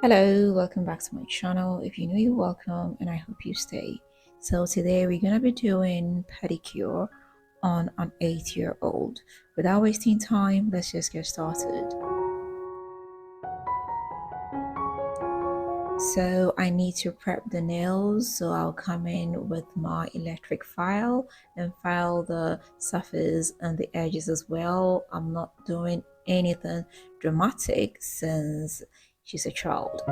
Hello, welcome back to my channel. If you're new, you're welcome, and I hope you stay. So today we're gonna be doing pedicure on an 8-year-old. Without wasting time, let's just get started. So I need to prep the nails, so I'll come in with my electric file and file the surface and the edges as well. I'm not doing anything dramatic since she's a child.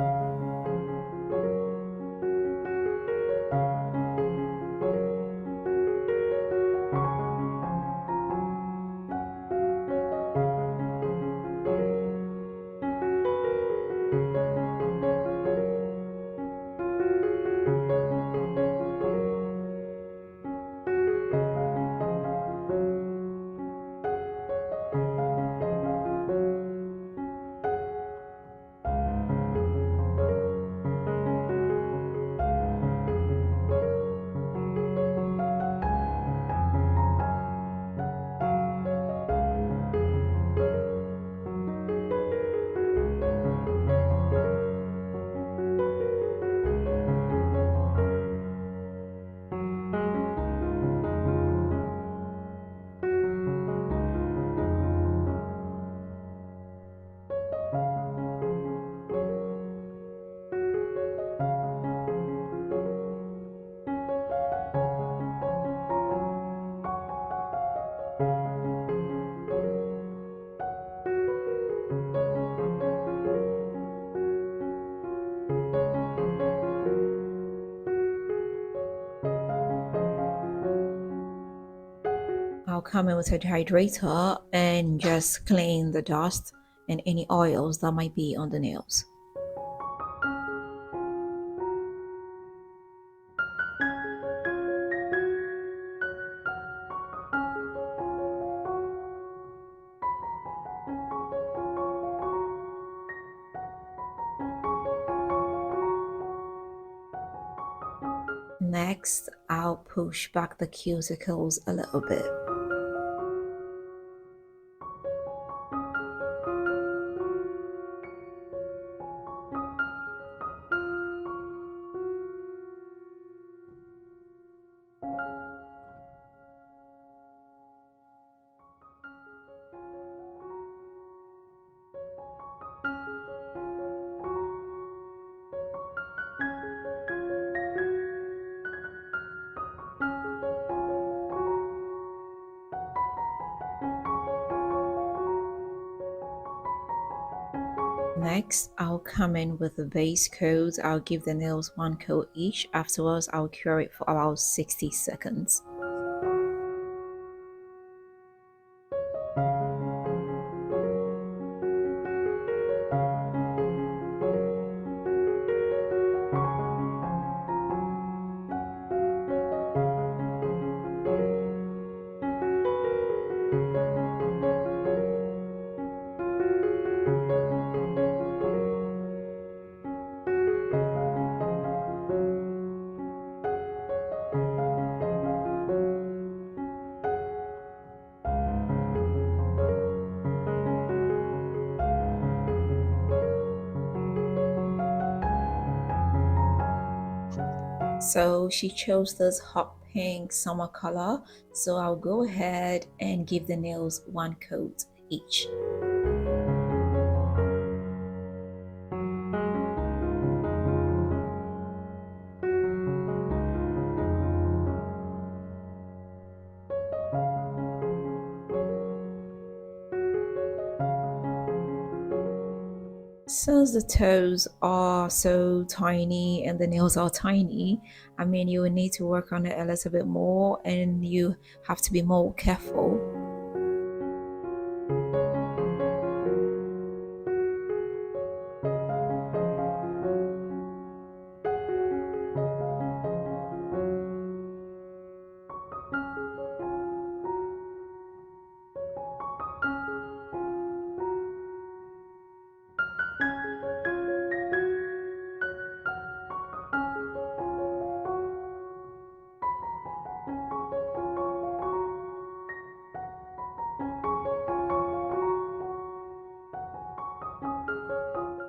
I'll come in with a dehydrator and just clean the dust and any oils that might be on the nails. Next, I'll push back the cuticles a little bit. Next, I'll come in with the base coat. I'll give the nails one coat each. Afterwards, I'll cure it for about 60 seconds. So she chose this hot pink summer color, so I'll go ahead and give the nails one coat each. Since the toes are so tiny and the nails are tiny, I mean, you will need to work on it a little bit more and you have to be more careful.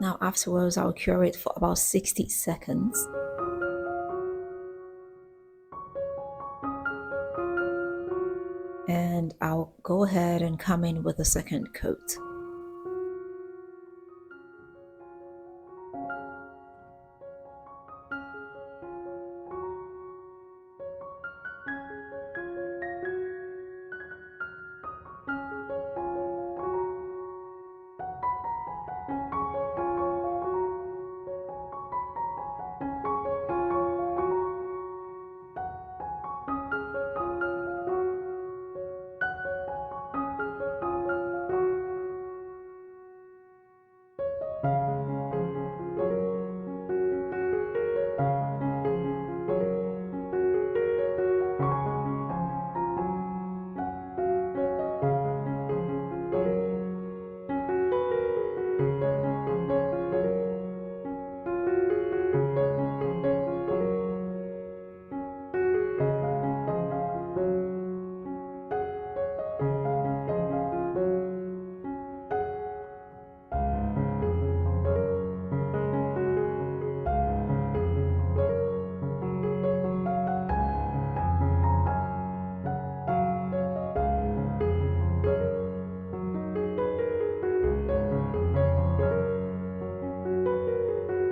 Now afterwards, I'll cure it for about 60 seconds. And I'll go ahead and come in with a second coat.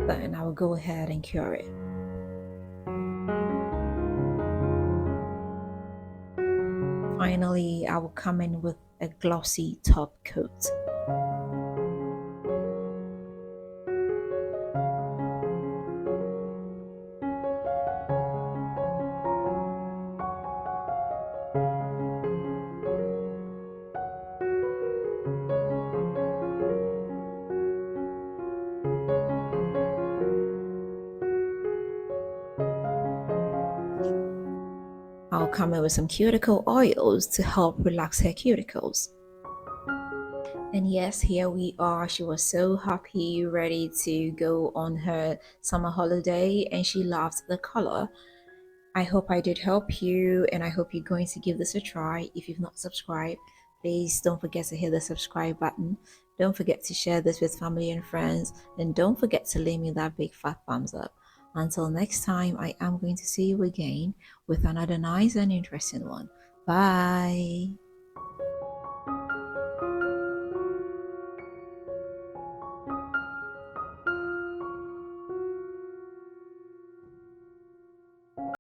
Then I will go ahead and cure it. Finally, I will come in with a glossy top coat. I'll come in with some cuticle oils to help relax her cuticles. And yes, here we are. She was so happy, ready to go on her summer holiday, and she loved the color. I hope I did help you, and I hope you're going to give this a try. If you've not subscribed, please don't forget to hit the subscribe button. Don't forget to share this with family and friends, and don't forget to leave me that big fat thumbs up. Until next time, I am going to see you again with another nice and interesting one. Bye.